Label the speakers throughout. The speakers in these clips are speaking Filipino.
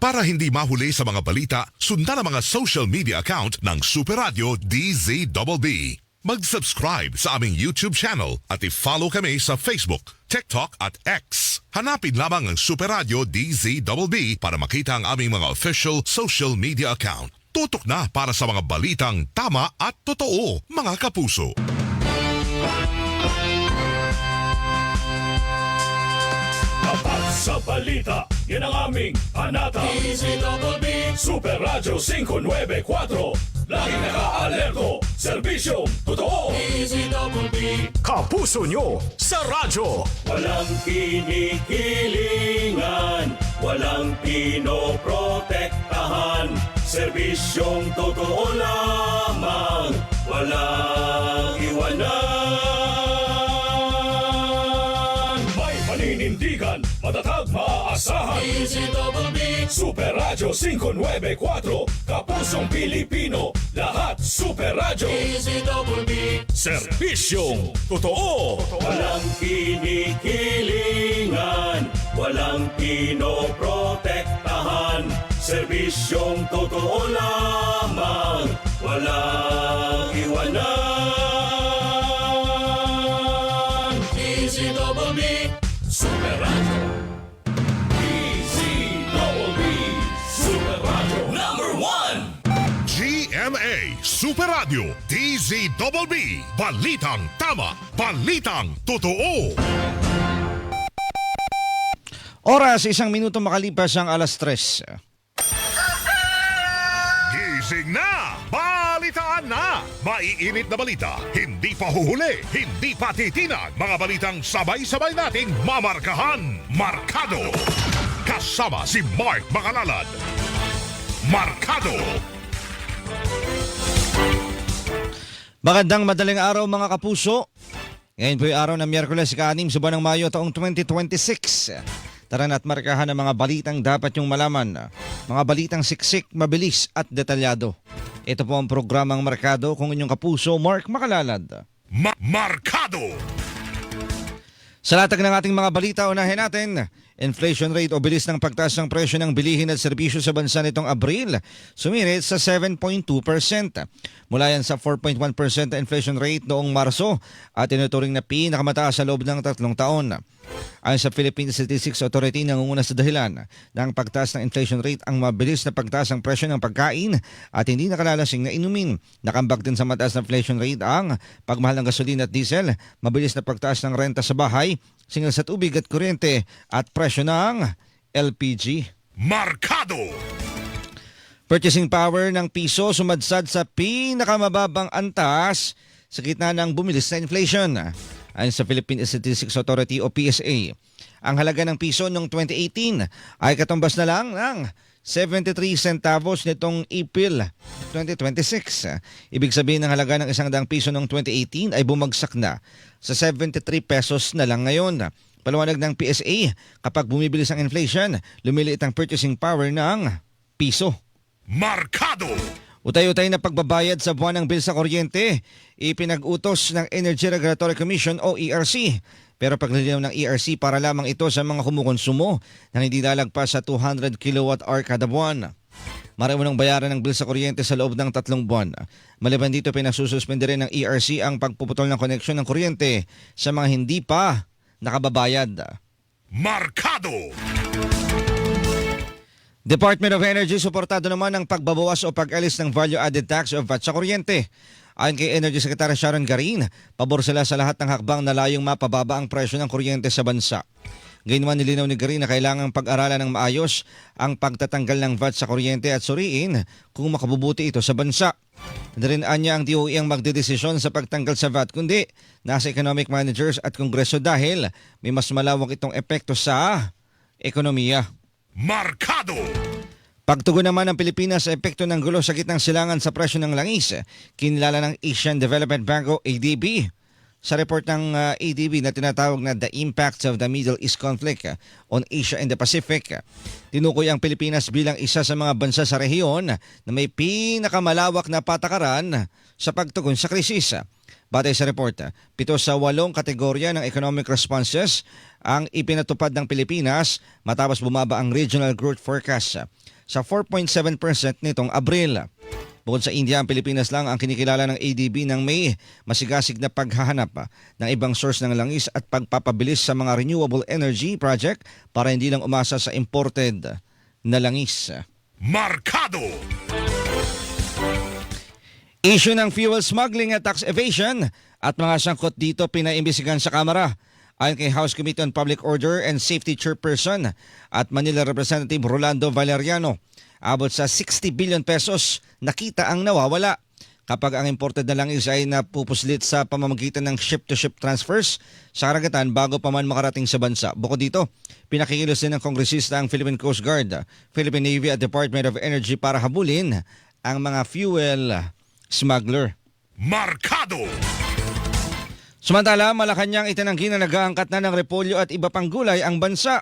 Speaker 1: Para hindi mahuli sa mga balita, sundan ang mga social media account ng Super Radio DZBB. Mag-subscribe sa aming YouTube channel at i-follow kami sa Facebook, TikTok at X. Hanapin lamang ang Super Radio DZBB para makita ang aming mga official social media account. Tutok na para sa mga balitang tama at totoo, mga kapuso.
Speaker 2: Sa balita, yan ang aming panata. DZBB Super Radio 594. Laging naka-alerto, serbisyong totoo. DZBB Kapuso nyo sa radyo. Walang kinikilingan, walang pinoprotektahan. Serbisyong totoo lamang, walang iwanan. May paninindigan, matatag maaasahan. DZBB Super Radio 594. Kapusong Pilipino, lahat Super Radio. DZBB serbisyong totoo. Walang kinikilingan, walang pinoprotektahan. Serbisyong totoo lamang, walang iwanan. DZBB Super Radio. DZBB Super Radio #1.
Speaker 1: GMA Super Radio DZBB. Balitang tama, balitang totoo.
Speaker 3: Oras, 1 minuto makalipas ang alas 3.
Speaker 1: Gising na! Balitaan na! Maiinit na balita, hindi pa huhuli, hindi pa titinag. Mga balitang sabay-sabay nating mamarkahan. Markado! Kasama si Mark Makalalad. Markado!
Speaker 3: Magandang madaling araw mga kapuso. Ngayon po yung araw ng Miyerkules, ika-6 sa buwan ng Mayo taong 2026. Tara na at markahan ang mga balitang dapat yung malaman. Mga balitang siksik, mabilis at detalyado. Ito po ang programang Markado kung inyong kapuso, Mark Makalalad.
Speaker 1: Markado!
Speaker 3: Sa latag ng ating mga balita, unahin natin. Inflation rate o bilis ng pagtaas ng presyo ng bilihin at serbisyo sa bansa nitong Abril sumirit sa 7.2%. Mula yan sa 4.1% na inflation rate noong Marso at tinuturing na pinakamataas sa loob ng 3 taon. Ayon sa Philippine Statistics Authority, nangunguna sa dahilan ng pagtaas ng inflation rate ang mabilis na pagtaas ng presyo ng pagkain at hindi nakalalasing na inumin. Nakambak din sa mataas na inflation rate ang pagmahal ng gasolina at diesel, mabilis na pagtaas ng renta sa bahay, singal sa tubig at kuryente at presyo ng LPG.
Speaker 1: Markado!
Speaker 3: Purchasing power ng piso sumadsad sa pinakamababang antas sa gitna ng bumilis na inflation. Ayon sa Philippine Statistics Authority o PSA, ang halaga ng piso noong 2018 ay katumbas na lang ng 73 centavos nitong April 2026. Ibig sabihin ng halaga ng 100 piso noong 2018 ay bumagsak na sa 73 pesos na lang ngayon. Paliwanag ng PSA, kapag bumibilis ang inflation, lumiliit ang purchasing power ng piso.
Speaker 1: Markado!
Speaker 3: Utay-utay na pagbabayad sa buwan ng bil sa kuryente, ipinag-utos ng Energy Regulatory Commission o ERC. Pero paglilinaw ng ERC para lamang ito sa mga kumukonsumo na hindi lalagpas sa 200 kWh kada buwan. Marami nang bayaran ng bil sa kuryente sa loob ng 3 buwan. Maliban dito, pinasususpende rin ng ERC ang pagpuputol ng koneksyon ng kuryente sa mga hindi pa nakababayad.
Speaker 1: Markado!
Speaker 3: Department of Energy suportado naman ang pagbabawas o pag-alis ng value-added tax o VAT sa kuryente. Ayon kay Energy Secretary Sharon Garin, pabor sila sa lahat ng hakbang na layong mapababa ang presyo ng kuryente sa bansa. Gayunman nilinaw ni Garin na kailangang pag-aralan ng maayos ang pagtatanggal ng VAT sa kuryente at suriin kung makabubuti ito sa bansa. Narinaan niya ang DOE ang magdedesisyon sa pagtanggal sa VAT kundi nasa economic managers at kongreso dahil may mas malawak itong epekto sa ekonomiya.
Speaker 1: Markado!
Speaker 3: Pagtugon naman ng Pilipinas sa epekto ng gulo sa gitnang silangan sa presyo ng langis, kinilala ng Asian Development Bank o ADB. Sa report ng ADB na tinatawag na The Impacts of the Middle East Conflict on Asia and the Pacific, tinukoy ang Pilipinas bilang isa sa mga bansa sa rehiyon na may pinakamalawak na patakaran sa pagtugon sa krisis. Batay sa report, 7 sa 8 kategorya ng economic responses ang ipinatupad ng Pilipinas matapos bumaba ang regional growth forecast. sa 4.7% nitong Abril. Bukod sa India, ang Pilipinas lang ang kinikilala ng ADB ng may masigasig na paghahanap ng ibang source ng langis at pagpapabilis sa mga renewable energy project para hindi lang umasa sa imported na langis.
Speaker 1: Markado!
Speaker 3: Issue ng fuel smuggling at tax evasion at mga sangkot dito pinaimbisigan sa Kamara. Ayon kay House Committee on Public Order and Safety Chairperson at Manila Representative Rolando Valeriano, abot sa 60 billion pesos nakita ang nawawala kapag ang imported na langis ay napupuslit sa pamamagitan ng ship-to-ship transfers sa karagatan bago pa man makarating sa bansa. Bukod dito, pinakikilos din ng kongresista ang Philippine Coast Guard, Philippine Navy at Department of Energy para habulin ang mga fuel smuggler.
Speaker 1: Markado!
Speaker 3: Samantala, Malacanang itinanggi na nag-aangkat na ng repolyo at iba pang gulay ang bansa.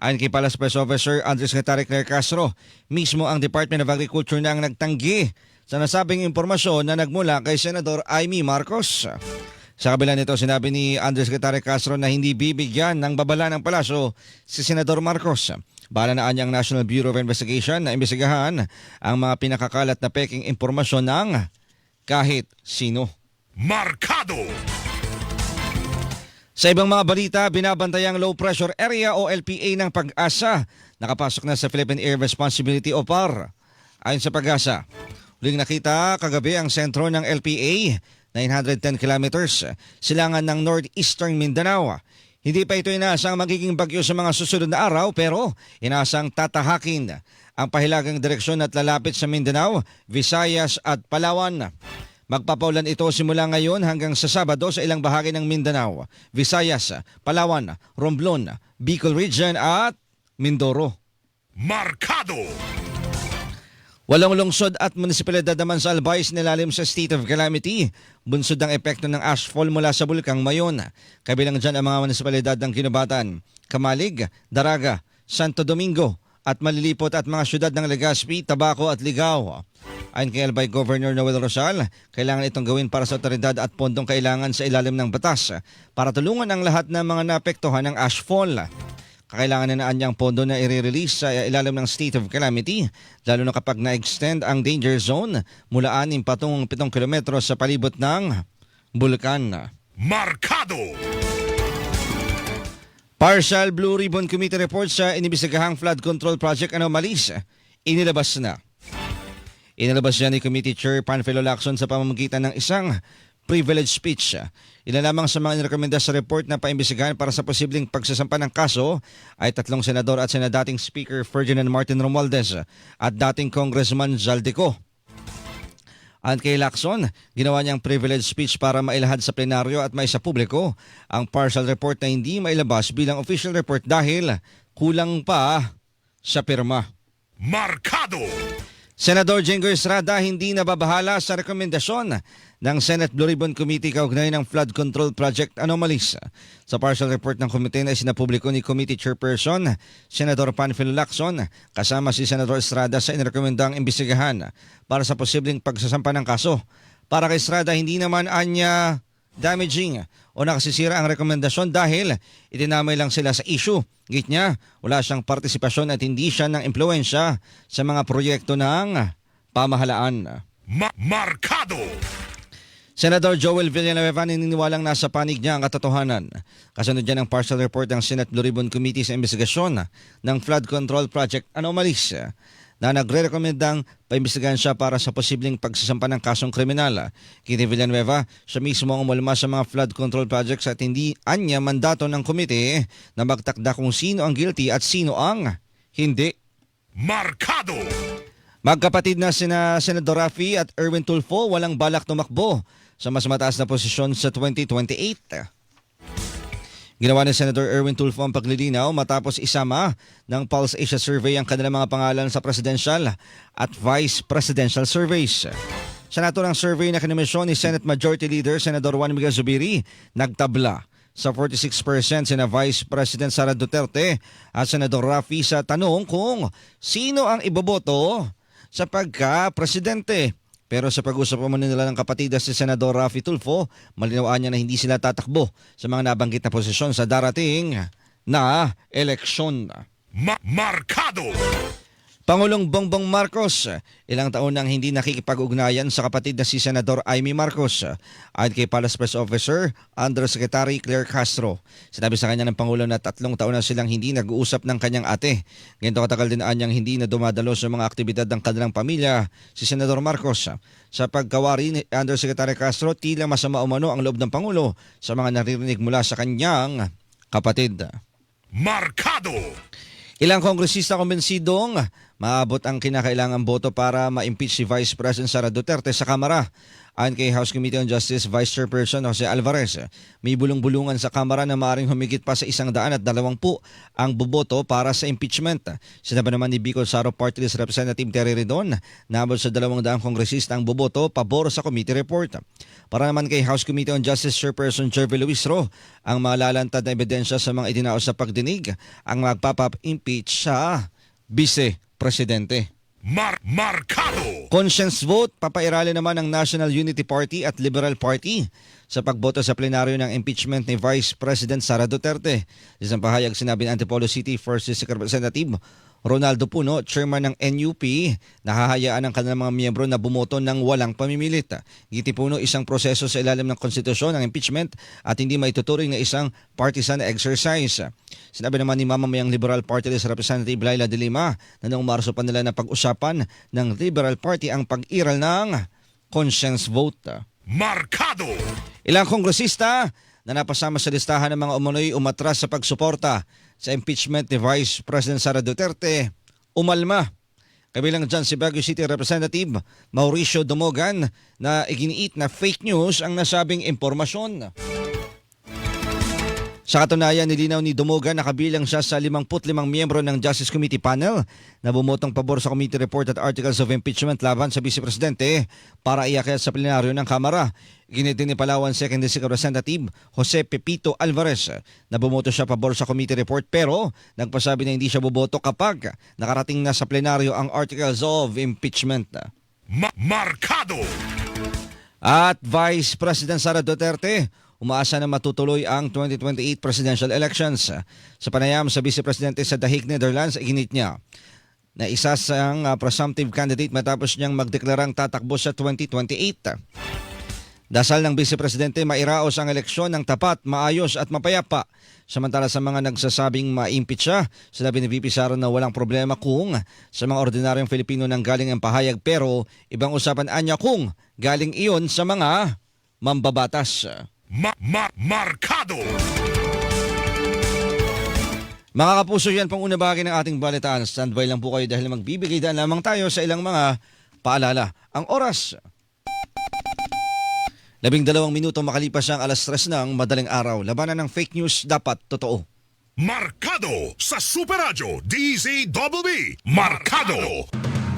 Speaker 3: Ayon kay Palace Press Officer Undersecretary Claire Castro, mismo ang Department of Agriculture na ang nagtanggi sa nasabing impormasyon na nagmula kay Senador Amy Marcos. Sa kabila nito, sinabi ni Undersecretary Castro na hindi bibigyan ng babala ng palasyo si Senador Marcos. Bahala na ang National Bureau of Investigation na imbestigahan ang mga pinakakalat na peking impormasyon ng kahit sino.
Speaker 1: Markado!
Speaker 3: Sa ibang mga balita, binabantayang low pressure area o LPA ng Pag-asa nakapasok na sa Philippine Air Responsibility o PAR. Ayon sa Pag-asa, huling nakita kagabi ang sentro ng LPA, 910 kilometers, silangan ng northeastern Mindanao. Hindi pa ito inaasang magiging bagyo sa mga susunod na araw pero inaasang tatahakin ang pahilagang direksyon at lalapit sa Mindanao, Visayas at Palawan. Magpapaulan ito simula ngayon hanggang sa Sabado sa ilang bahagi ng Mindanao, Visayas, Palawan, Romblon, Bicol Region at Mindoro.
Speaker 1: Markado!
Speaker 3: 8 lungsod at munisipalidad naman sa Albay nilalim sa state of calamity. Bunsod ang epekto ng ashfall mula sa bulkang Mayon. Kabilang dyan ang mga munisipalidad ng Kinubatan, Kamalig, Daraga, Santo Domingo at malilipot at mga syudad ng Legazpi, Tabaco at Ligao. Ayon kay Albay Governor Noel Rosal, kailangan itong gawin para sa otoridad at pondong kailangan sa ilalim ng batas para tulungan ang lahat ng mga naapektuhan ng ashfall. Kakailangan na niyang pondo na i-release sa ilalim ng state of calamity, lalo na kapag na-extend ang danger zone mula 6 patungong 7 kilometro sa palibot ng bulkan.
Speaker 1: Markado!
Speaker 3: Partial Blue Ribbon Committee report sa inibisagahang flood control project anomalies inilabas na. Inilabas niya ni Committee Chair Panfilo Lacson sa pamamagitan ng isang privilege speech. Ilan lamang sa mga inirekomenda sa report na paimbestigahan para sa posibleng pagsasampa ng kaso ay 3 senador at dating Speaker Ferdinand Martin Romualdez at dating Congressman Zaldico. Ayon kay Lacson, ginawa niyang privilege speech para mailahad sa plenaryo at may sa publiko ang partial report na hindi mailabas bilang official report dahil kulang pa sa pirma.
Speaker 1: Markado!
Speaker 3: Senador Jengo Estrada hindi nababahala sa rekomendasyon ng Senate Blue Ribbon Committee kaugnay ng Flood Control Project Anomalies. Sa partial report ng komite na isinapubliko ni Committee Chairperson Senador Panfilo Lacson kasama si Senador Estrada sa inirekomendang imbestigahan para sa posibleng pagsasampa ng kaso. Para kay Estrada, hindi naman anya damaging o nakasisira ang rekomendasyon dahil itinamay lang sila sa issue. Git niya, wala siyang partisipasyon at hindi siya ng impluensya sa mga proyekto ng pamahalaan.
Speaker 1: Markado!
Speaker 3: Senador Joel Villanueva naniniwalang nasa panig niya ang katotohanan. Kasunod dyan ang partial report ng Senate Blue Ribbon Committee sa investigasyon ng Flood Control Project Anomalies na nagre-rekomendang paimbestigahan siya para sa posibleng pagsasampa ng kasong kriminal. Kini Villanueva, siya mismo ang umulma sa mga flood control projects at hindi anya mandato ng komite na magtakda kung sino ang guilty at sino ang hindi.
Speaker 1: Markado!
Speaker 3: Magkapatid na sina Senador Raffy at Erwin Tulfo walang balak tumakbo sa mas mataas na posisyon sa 2028. Ginawa ni Senator Erwin Tulfo ang paglilinaw matapos isama ng Pulse Asia Survey ang kanilang mga pangalan sa presidential at vice presidential surveys. Sa naturang survey na kinomisyon ni Senate Majority Leader Senador Juan Miguel Zubiri, nagtabla sa 46% sina Vice President Sara Duterte at Senador Raffy sa tanong kung sino ang iboboto sa pagka-presidente. Pero sa pag-usap mo nila ng kapatid si Senador Raffy Tulfo, malinawaan niya na hindi sila tatakbo sa mga nabanggit na posisyon sa darating na eleksyon.
Speaker 1: Markado!
Speaker 3: Pangulong Bongbong Marcos, ilang taon nang hindi nakikipag-ugnayan sa kapatid na si Senador Amy Marcos. Ayon kay Palace Press Officer, Undersecretary Claire Castro. Sinabi sa kanya ng Pangulo na 3 taon na silang hindi nag-uusap ng kanyang ate. Ganito katagal din anyang hindi na dumadalo sa mga aktibidad ng kanilang pamilya si Senador Marcos. Sa pagkawari ni Undersecretary Castro, tila masama umano ang loob ng Pangulo sa mga naririnig mula sa kanyang kapatid.
Speaker 1: Markado!
Speaker 3: Ilang kongresista kumbensidong maabot ang kinakailangang boto para ma-impeach si Vice President Sara Duterte sa Kamara. Ayon kay House Committee on Justice Vice Chairperson Jose Alvarez, may bulong-bulungan sa Kamara na maaaring humigit pa sa 120 ang boboto para sa impeachment. Sinabi naman ni Bicol Saro Party List Representative Terry Redon na abot sa 200 kongresista ang boboto pabor sa committee report. Para naman kay House Committee on Justice Chairperson Jervy Luis Ro, ang malalantad na ebidensya sa mga itinaos sa pagdinig ang magpapa-impeach sa Vice Presidente.
Speaker 1: Markado!
Speaker 3: Conscience vote, papairali naman ng National Unity Party at Liberal Party sa pagboto sa plenaryo ng impeachment ni Vice President Sara Duterte. Isang pahayag sinabi ng Antipolo City 1st District Representative Ronaldo Puno, chairman ng NUP, nahahayaan ang kanilang mga miyembro na bumoto ng walang pamimilit. Giti Puno, isang proseso sa ilalim ng konstitusyon ng impeachment at hindi maituturing na isang partisan exercise. Sinabi naman ni mamamayang Liberal Party List Representative Laila de Lima na noong Marso pa nila na pag-usapan ng Liberal Party ang pag-iral ng conscience vote.
Speaker 1: Markado!
Speaker 3: Ilang kongresista na napasama sa listahan ng mga umunoy umatras sa pagsuporta sa impeachment ni Vice President Sara Duterte, umalma. Kabilang dyan si Baguio City Representative Mauricio Dumogan na iginiit na fake news ang nasabing impormasyon. Sa katunayan, nilinaw ni Dumogan na kabilang siya sa 55 miyembro ng Justice Committee panel na bumotong pabor sa committee report at articles of impeachment laban sa Vice Presidente para iakyat sa plenaryo ng Kamara. Ginit din ni Palawan 2nd District Representative Jose Pepito Alvarez na bumoto siya pabor sa committee report pero nagpasabi na hindi siya boboto kapag nakarating na sa plenaryo ang articles of impeachment.
Speaker 1: Markado!
Speaker 3: At Vice President Sara Duterte, umaasa na matutuloy ang 2028 presidential elections. Sa panayam sa Vice Presidente sa The Hague, Netherlands, iginit niya na isa siyang presumptive candidate matapos niyang magdeklarang tatakbo sa 2028. Dasal ng Vice Presidente mairaos ang eleksyon ng tapat, maayos at mapayapa. Samantala sa mga nagsasabing ma-impeach siya, sinabi ni VP Sara na walang problema kung sa mga ordinaryong Filipino nang galing ang pahayag pero ibang usapan anya kung galing iyon sa mga mambabatas.
Speaker 1: Markado!
Speaker 3: Mga kapuso, yan pang una bahagi ng ating balitaan. Standby lang po kayo dahil magbibigay daan lamang tayo sa ilang mga paalala. Ang oras, 12 minuto makalipas ang 3:00 ng madaling araw. Labanan ng fake news dapat totoo.
Speaker 1: Markado sa Super Radio DZBB. Markado!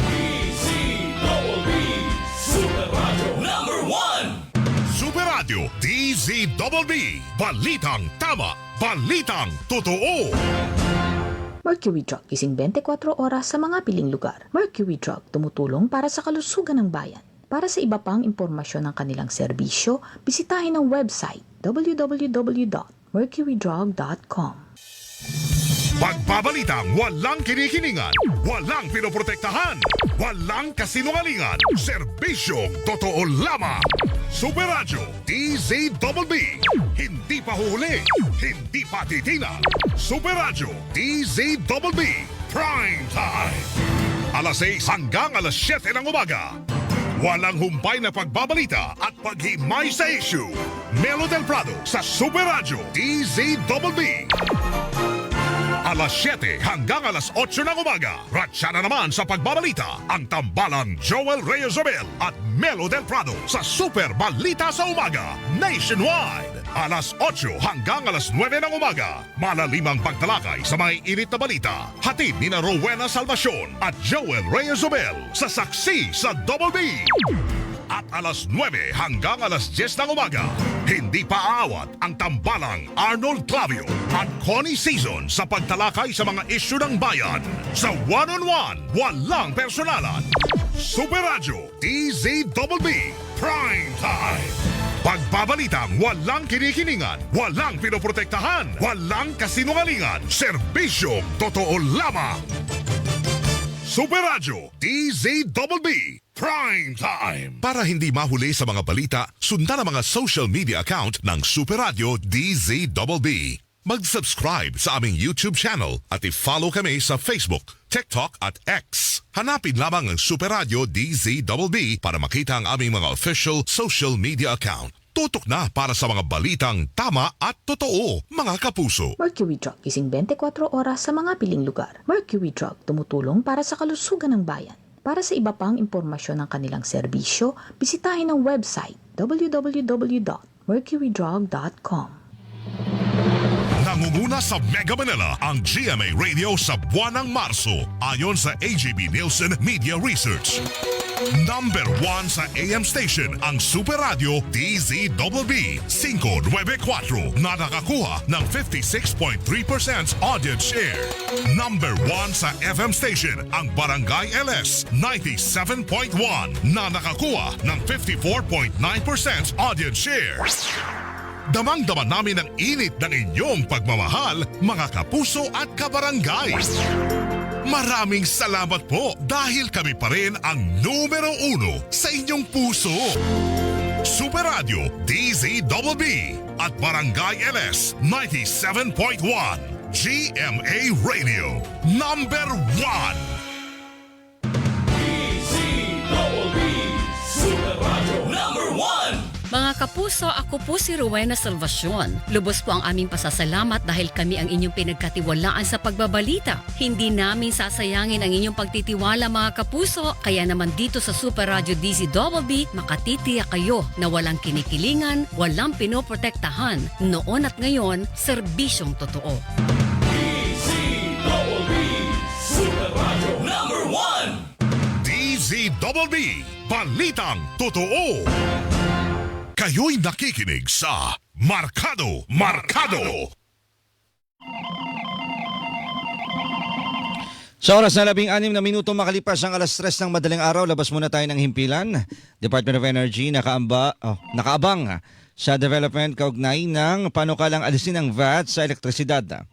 Speaker 2: DZBB Super Radio #1.
Speaker 1: Super Radio DZBB. Balitang tama, balitang totoo.
Speaker 4: Mercury Drug, gising 24 oras sa mga piling lugar. Mercury Drug, tumutulong para sa kalusugan ng bayan. Para sa iba pang impormasyon ng kanilang serbisyo, bisitahin ang website www.mercurydrug.com.
Speaker 1: Pagbabalitang walang kinikiningan, walang pinoprotektahan, walang kasinungalingan, serbisyong totoo lamang. Super Radio DZBB. Hindi pa huli, hindi pa titina. Super Radio DZBB. Prime Time. 6:00 hanggang 7:00 ng umaga. Walang humpay na pagbabalita at paghimay sa issue. Melo del Prado sa Super Radio DZBB. 7:00 hanggang 8:00 ng umaga. Ratsyana naman sa pagbabalita ang tambalang Joel Reyes-Abel at Melo del Prado sa Super Balita sa Umaga Nationwide. 8:00 hanggang 9:00 ng umaga. Malalimang pagtalakay sa mga init na balita. Hatid ni na Rowena Salvacion at Joel Reyes-Abel sa Saksi sa Double B. At 9:00 hanggang 10:00 ng umaga, hindi pa aawat ang tambalang Arnold Clavio at Connie Season sa pagtalakay sa mga isyu ng bayan. Sa one-on-one, walang personalan. Super Radio DZBB Prime Time. Pagbabalitang walang kinikiningan, walang pinoprotektahan, walang kasinungalingan, serbisyong totoo lamang. Super Radio DZBB Prime Time. Para hindi mahuli sa mga balita, sundan ang mga social media account ng Super Radio DZBB. Mag-subscribe sa aming YouTube channel at i-follow kami sa Facebook, TikTok at X. Hanapin lamang ang Super Radio DZBB para makita ang aming mga official social media account. Tutok na para sa mga balitang tama at totoo, mga kapuso.
Speaker 4: Mercury Drug, gising 24 oras sa mga piling lugar. Mercury Drug, tumutulong para sa kalusugan ng bayan. Para sa iba pang impormasyon ng kanilang serbisyo, bisitahin ang website www.mercurydrug.com.
Speaker 1: Nangunguna sa Mega Manila ang GMA Radio sa buwan ng Marso ayon sa AGB Nielsen Media Research. Number 1 sa AM station ang Super Radio DZBB 594 na nakakuha ng 56.3% audience share. Number 1 sa FM station ang Barangay LS 97.1 na nakakuha ng 54.9% audience share. Damang-dama namin ang init ng inyong pagmamahal, mga kapuso at kabarangay. Maraming salamat po dahil kami pa rin ang numero 1 sa inyong puso. Super Radio DZBB at Barangay LS 97.1 GMA Radio number 1.
Speaker 2: DZBB Super Radio number 1.
Speaker 5: Mga kapuso, ako po si Rowena Salvacion. Lubos po ang aming pasasalamat dahil kami ang inyong pinagkatiwalaan sa pagbabalita. Hindi namin sasayangin ang inyong pagtitiwala mga kapuso, kaya naman dito sa Super Radio DZBB, makatitiyak kayo na walang kinikilingan, walang pinoprotektahan. Noon at ngayon, serbisyong totoo.
Speaker 2: DZBB Super Radio number 1.
Speaker 1: DZBB Balitang Totoo. Kayo'y nakikinig sa Markado.
Speaker 3: Sa oras na 16 na minuto makalipas ang alas 3 ng madaling araw, labas muna tayo ng himpilan. Department of Energy nakaabang sa development kaugnay ng panukalang alisin ng VAT sa elektrisidad.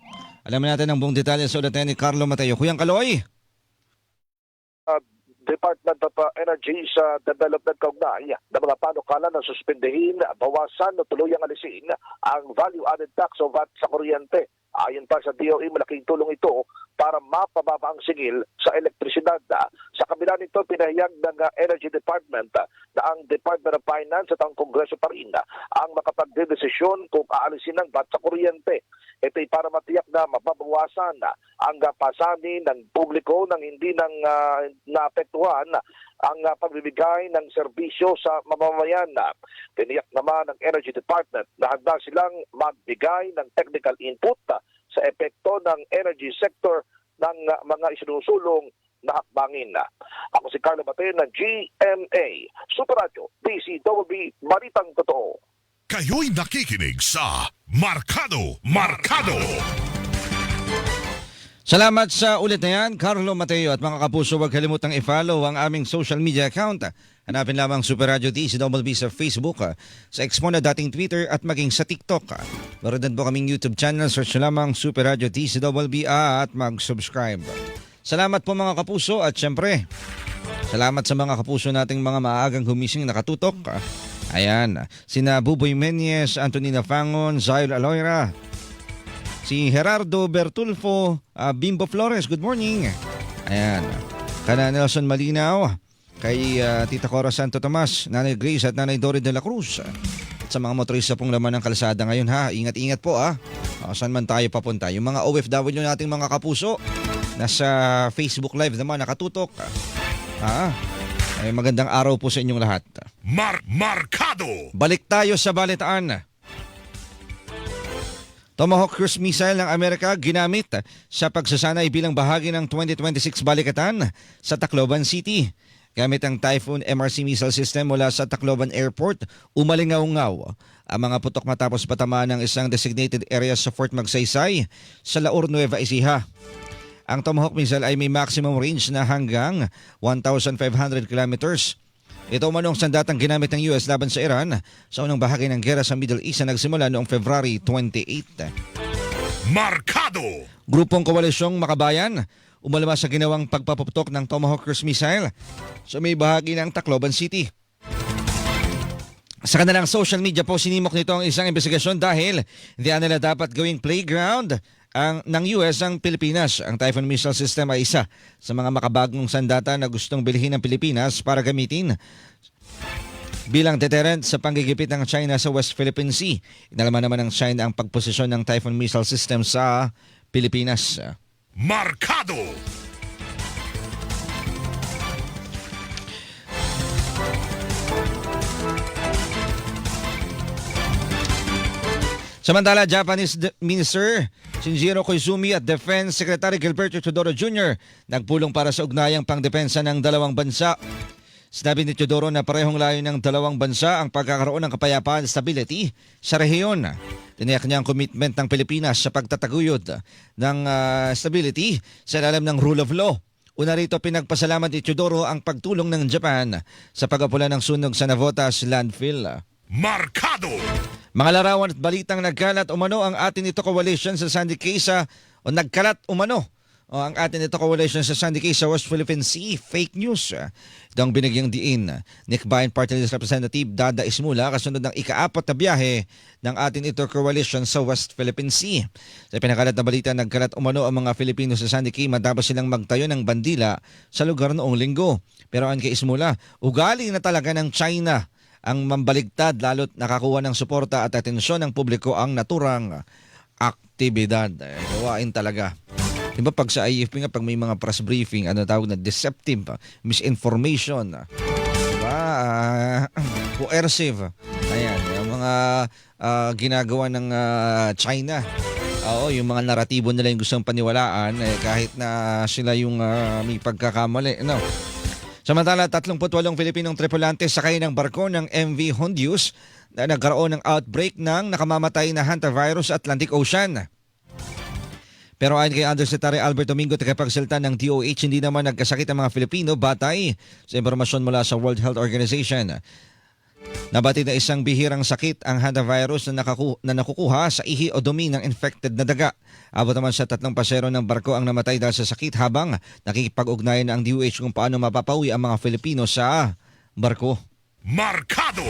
Speaker 3: Alamin natin ang buong detalye sa ulat ni Carlo Mateo. Kuyang Kaloy.
Speaker 6: Department of Energy sa development kaugnay na mga panukala na suspindehin, bawasan o tuluyang alisin ang value-added tax o VAT sa kuryente. Ayon pa sa DOE, malaking tulong ito para mapababa ang singil sa elektrisidad. Sa kabila nito, pinahayag ng Energy Department na ang Department of Finance at ang Kongreso pa rin ang makapagdedesisyon kung aalisin ng VAT sa kuryente. Ito'y para matiyak na mababawasan ang pasanin ng publiko nang hindi naapektuhan ang pagbibigay ng serbisyo sa mamamayan. Tiniyak naman ng Energy Department na handa silang magbigay ng technical input sa epekto ng energy sector ng mga isinusulong na hakbangin. Ako si Carlo Mateo ng GMA Super Radio DZBB Balitang Totoo.
Speaker 1: Kayo'y nakikinig sa Markado.
Speaker 3: Salamat sa ulit na yan, Carlo Mateo. At mga kapuso, huwag kalimutang i-follow ang aming social media account. Hanapin lamang Super Radio DZBB sa Facebook, sa X mo na dating Twitter at maging sa TikTok. Meron din po kaming YouTube channel. Search lamang Super Radio DZBB at mag-subscribe. Salamat po mga kapuso at syempre, salamat sa mga kapuso nating mga maagang humising nakatutok. Ayan, sina Buboy Menyes, Antonina Fangon, Zail Aloyra, si Gerardo Bertulfo, Bimbo Flores, good morning. Ayan, kana Nelson Malinaw, kay Tita Cora Santo Tomas, Nanay Grace at Nanay Dory de la Cruz. At sa mga motorista pong laman ng kalsada ngayon ha, ingat-ingat po saan man tayo papunta. Yung mga OFW nating mga kapuso, nasa Facebook Live naman nakatutok. Ay magandang araw po sa inyong lahat.
Speaker 1: Markado.
Speaker 3: Balik tayo sa balitaan. Tomahawk cruise missile ng Amerika ginamit sa pagsasanay bilang bahagi ng 2026 balikatan sa Tacloban City. Gamit ang Typhoon MRC missile system mula sa Tacloban Airport, umalingaw-ngaw ang mga putok matapos patamaan ng isang designated area sa Fort Magsaysay sa Laur Nueva Ecija. Ang Tomahawk missile ay may maximum range na hanggang 1,500 kilometers. Ito manong sandatang ginamit ng US laban sa Iran sa unang bahagi ng gera sa Middle East na nagsimula noong February 28.
Speaker 1: Markado.
Speaker 3: Grupong Koalisyong Makabayan umalma sa ginawang pagpaputok ng Tomahawk cruise missile sa may bahagi ng Tacloban City. Sa kanilang social media po, sinimok nito ang isang investigasyon dahil hindi nila dapat gawing playground ng US ang Pilipinas. Ang Typhoon Missile System ay isa sa mga makabagong sandata na gustong bilhin ng Pilipinas para gamitin bilang deterrent sa panggigipit ng China sa West Philippine Sea. Inalaman naman ng China ang pagposisyon ng Typhoon Missile System sa Pilipinas.
Speaker 1: Markado!
Speaker 3: Samantala, Japanese Minister Shinjiro Koizumi at Defense Secretary Gilberto Teodoro Jr. nagpulong para sa ugnayang pangdepensa ng dalawang bansa. Sinabi ni Teodoro na parehong layo ng dalawang bansa ang pagkakaroon ng kapayapaan at stability sa rehiyon. Tiniyak niya ang commitment ng Pilipinas sa pagtataguyod ng stability sa ilalim ng rule of law. Una rito, pinagpasalamat ni Teodoro ang pagtulong ng Japan sa pag-apula ng sunog sa Navotas landfill.
Speaker 1: Markado!
Speaker 3: Mga larawan at balitang nagkalat umano ang atin ito coalition sa Sandy Cay o nagkalat umano ang atin ito coalition sa Sandy Cay sa West Philippine Sea. Fake news. Ito ang binigyang diin ni Bayan Party List Representative Dada Ismula kasunod ng ika-4 na biyahe ng atin ito coalition sa West Philippine Sea. Sa pinakalat na balita, nagkalat umano ang mga Filipino sa Sandy Cay matapos silang magtayo ng bandila sa lugar noong linggo. Pero ayon kay Ismula, ugali na talaga ng China ang mambaligtad lalo't nakakuha ng suporta at atensyon ng publiko ang naturang aktibidad. Gawain talaga. Diba pag sa IFP nga, pag may mga press briefing, ano tawag na deceptive, misinformation, diba? Coercive. Ayan, yung mga ginagawa ng China. Oo, yung mga naratibo nila yung gustong paniwalaan kahit na sila yung may pagkakamali. No? Samantala, 38 Pilipinong tripulante sakay ng barko ng MV Hondius na nagkaroon ng outbreak ng nakamamatay na hantavirus sa Atlantic Ocean. Pero ayon kay Undersecretary Albert Domingo, tagapagsalita ng DOH, hindi naman nagkasakit ang mga Filipino batay sa impormasyon mula sa World Health Organization. Nabatid na isang bihirang sakit ang hantavirus na nakukuha sa ihi o dumi ng infected na daga. Abot naman sa 3 pasero ng barko ang namatay dahil sa sakit habang nakikipag-ugnayan na ang DOH kung paano mapapawi ang mga Filipino sa barko.
Speaker 1: Markado!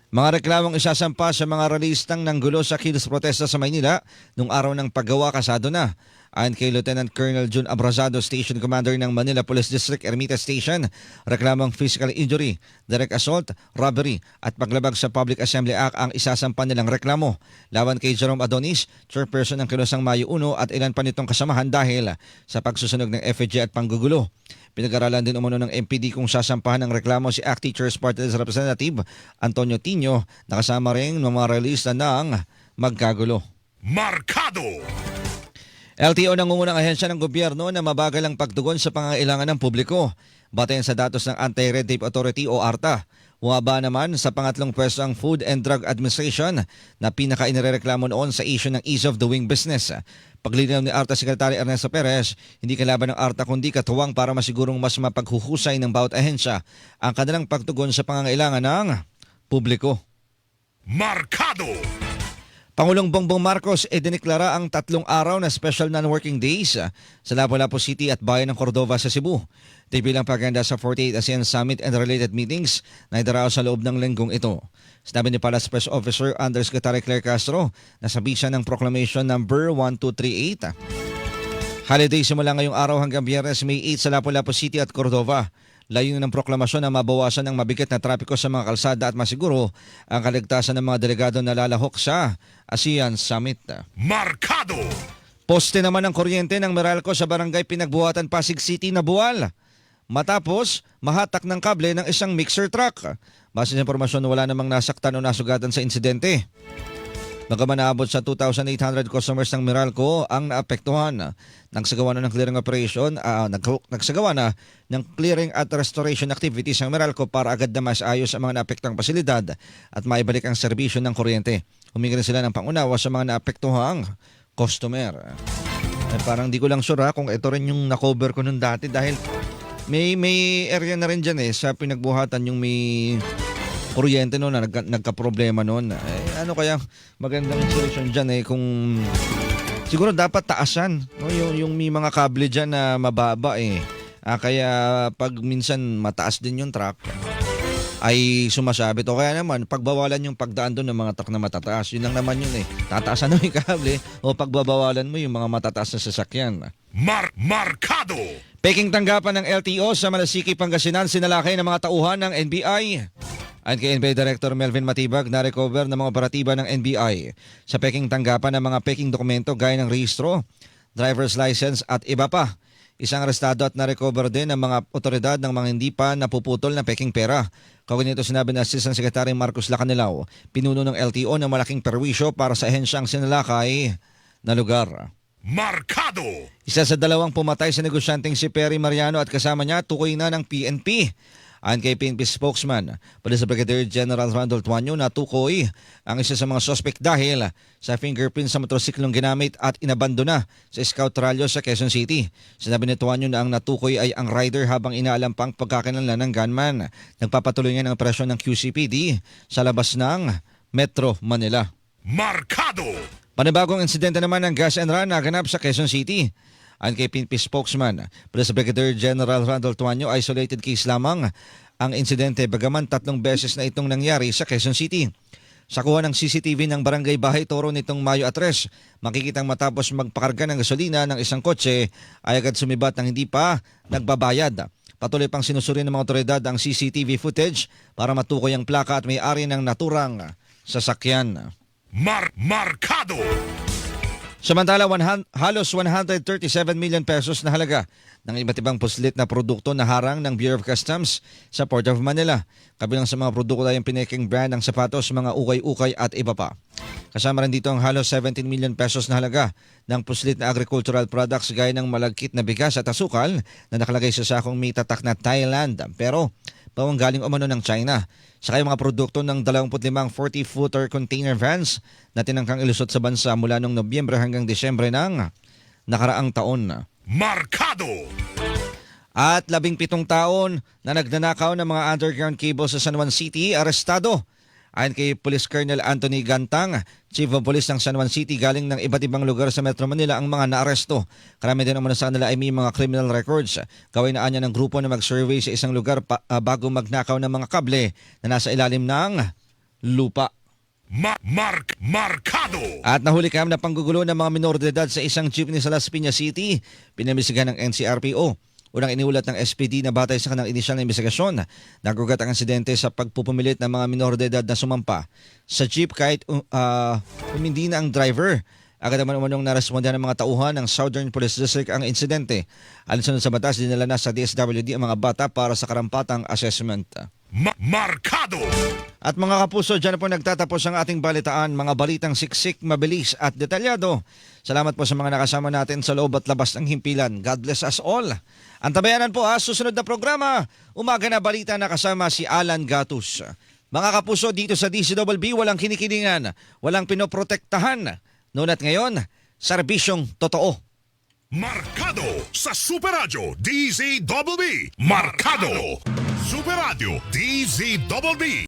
Speaker 3: Mga reklamong isasampa sa mga realistang nanggulo sa kilos protesta sa Maynila nung araw ng paggawa kasado na. Ayon kay Lieutenant Colonel Jun Abrazado, Station Commander ng Manila Police District Ermita Station, reklamong physical injury, direct assault, robbery at paglabag sa Public Assembly Act ang isasampa nilang reklamo. Laban kay Jerome Adonis, chairperson ng Kilosang Mayo 1 at ilan pa nitong kasamahan dahil sa pagsusunog ng FEJ at panggugulo. Pinag-aralan din umano ng MPD kung sasampahan ng reklamo si ACT Teachers Party List Representative Antonio Tino na kasama rin ng mga realista ng magkagulo.
Speaker 1: Markado!
Speaker 3: LTO nangungunang ahensya ng gobyerno na mabagal ang pagtugon sa pangangailangan ng publiko. Batayan sa datos ng Anti-Red Tape Authority o ARTA. Bumaba naman sa pangatlong pwesto ang Food and Drug Administration na pinaka-inireklamo noon sa issue ng ease of doing business. Paglilinaw ni ARTA Secretary Ernesto Perez, hindi kalaban ng ARTA kundi katuwang para masigurong mas mapaghuhusay ng bawat ahensya ang kanilang pagtugon sa pangangailangan ng publiko.
Speaker 1: Markado!
Speaker 3: Pangulong Bongbong Marcos diniklara ang 3 araw na special non-working days sa Lapu-Lapu City at Bayan ng Cordova sa Cebu. Ito bilang paganda sa 48th ASEAN Summit and related meetings na idaraos sa loob ng linggong ito. Sinabi ni Palace Press Officer Undersecretary Claire Castro na sa bisa ng Proclamation number 1238. Holiday simula ngayong araw hanggang Biyernes May 8 sa Lapu-Lapu City at Cordova. Layunin ng proklamasyon na mabawasan ng mabigat na trapiko sa mga kalsada at masiguro ang kaligtasan ng mga delegado na lalahok sa ASEAN Summit.
Speaker 1: Markado!
Speaker 3: Poste naman ng kuryente ng Meralco sa barangay Pinagbuhatan, Pasig City na buwal. Matapos mahatak ng kable ng isang mixer truck. Base sa impormasyon, wala namang nasaktan o nasugatan sa insidente. Bagaman naabot sa 2,800 customers ng Meralco ang naapektuhan. Nagsagawa na ng clearing operation, nagsagawa na ng clearing at restoration activities ng Meralco para agad na maayos ang mga naapektong pasilidad at maibalik ang serbisyo ng kuryente. Humingi rin sila ng pangunawa sa mga naapektuhang customer. Parang di ko lang sure kung ito rin yung nakover ko nun dati dahil may area na rin dyan sa Pinagbuhatan yung may kuryente noon na nagka-problema noon. Ano kaya magandang solusyon dyan kung Siguro dapat taasan, no? Yung may mga kable dyan na mababa eh. Kaya pag minsan mataas din yung truck, ay sumasabit. O kaya naman, pagbawalan yung pagdaan doon ng mga truck na matataas. Yun lang naman yun eh. Tataasan mo yung kable o pagbabawalan mo yung mga matataas na sasakyan.
Speaker 1: Markado!
Speaker 3: Peking tanggapan ng LTO sa Malasiki, Pangasinan, sinalakay ng mga tauhan ng NBI. Ayon kay NBI Director Melvin Matibag, na-recover ng mga operatiba ng NBI sa peking tanggapan ng mga peking dokumento gaya ng rehistro, driver's license at iba pa. Isang arestado at na-recover din ng mga otoridad ng mga hindi pa napuputol na peking pera. Kaugnay nito sinabi ng Assistant Secretary Marcos Lacanilao, pinuno ng LTO na malaking perwisyo para sa ahensyang sinalakay na lugar.
Speaker 1: Markado!
Speaker 3: Isa sa dalawang pumatay sa negosyanteng si Perry Mariano at kasama niya tukoy na ng PNP. Ayon kay PNP spokesman, Police Brigadier General Randall Tuanyo, natukoy ang isa sa mga suspect dahil sa fingerprint sa motorsiklong ginamit at inabandona sa Scout Rallo sa Quezon City. Sinabi ni Tuanyo na ang natukoy ay ang rider habang inaalam pang pagkakalanlan ng gunman. Nagpapatuloy nga ng operasyon ng QCPD sa labas ng Metro Manila.
Speaker 1: Markado!
Speaker 3: Panibagong insidente naman ng gas and run naganap sa Quezon City. Ayon kay PNP spokesman, Police Brigadier General Randall Tuanyo, isolated case lamang ang insidente bagaman 3 beses na itong nangyari sa Quezon City. Sa kuha ng CCTV ng Barangay Bahay Toro nitong Mayo at 3, makikitang matapos magpakarga ng gasolina ng isang kotse ay agad sumibat ng hindi pa nagbabayad. Patuloy pang sinusuri ng mga otoridad ang CCTV footage para matukoy ang plaka at may-ari ng naturang sasakyan.
Speaker 1: Markado!
Speaker 3: Samantala, halos 137 million pesos na halaga ng iba't ibang puslit na produkto na harang ng Bureau of Customs sa Port of Manila. Kabilang sa mga produkto ay ang Pineking brand ng sapatos, mga ukay-ukay at iba pa. Kasama rin dito ang halos 17 million pesos na halaga ng puslit na agricultural products gaya ng malagkit na bigas at asukal na nakalagay sa sakong may tatak na Thailand pero pawang galing umano ng China. Saka yung mga produkto ng 25 40-footer container vans na tinangkang ilusot sa bansa mula noong Nobyembre hanggang Disyembre ng nakaraang taon.
Speaker 1: Markado!
Speaker 3: At 17 taon na nagnanakaw ng mga underground cables sa San Juan City, arestado. Ayon kay Police Colonel Anthony Gantang, Chief of Police ng San Juan City, galing ng iba't ibang lugar sa Metro Manila ang mga naaresto. Karami din naman sa kanila ay may mga criminal records. Gawin na anya ng grupo na mag-survey sa isang lugar bago magnakaw ng mga kable na nasa ilalim ng lupa.
Speaker 1: Markado!
Speaker 3: At nahuli kami na panggugulo ng mga minor de edad sa isang jeepney sa Las Piñas City, pinamisigan ng NCRPO. Unang iniulat ng SPD na batay sa kanang inisyal na investigasyon, nagugat ang insidente sa pagpupumilit ng mga minor de edad na sumampa sa jeep kahit hindi na ang driver. Agad naman umanong narespondan ng mga tauhan ng Southern Police District ang insidente. Alinsunod sa batas, dinala na sa DSWD ang mga bata para sa karampatang assessment.
Speaker 1: Markado!
Speaker 3: At mga kapuso, dyan na po nagtatapos ang ating balitaan, mga balitang siksik, mabilis at detalyado. Salamat po sa mga nakasama natin sa loob at labas ng himpilan. God bless us all. Antabayanan po susunod na programa, Umaga na Balita na kasama si Alan Gatus. Mga kapuso, dito sa DZBB, walang kinikilingan, walang pinoprotektahan. Noon at ngayon, serbisyong totoo.
Speaker 1: Markado sa Super Radio DZBB. Markado! Super Radio DZBB.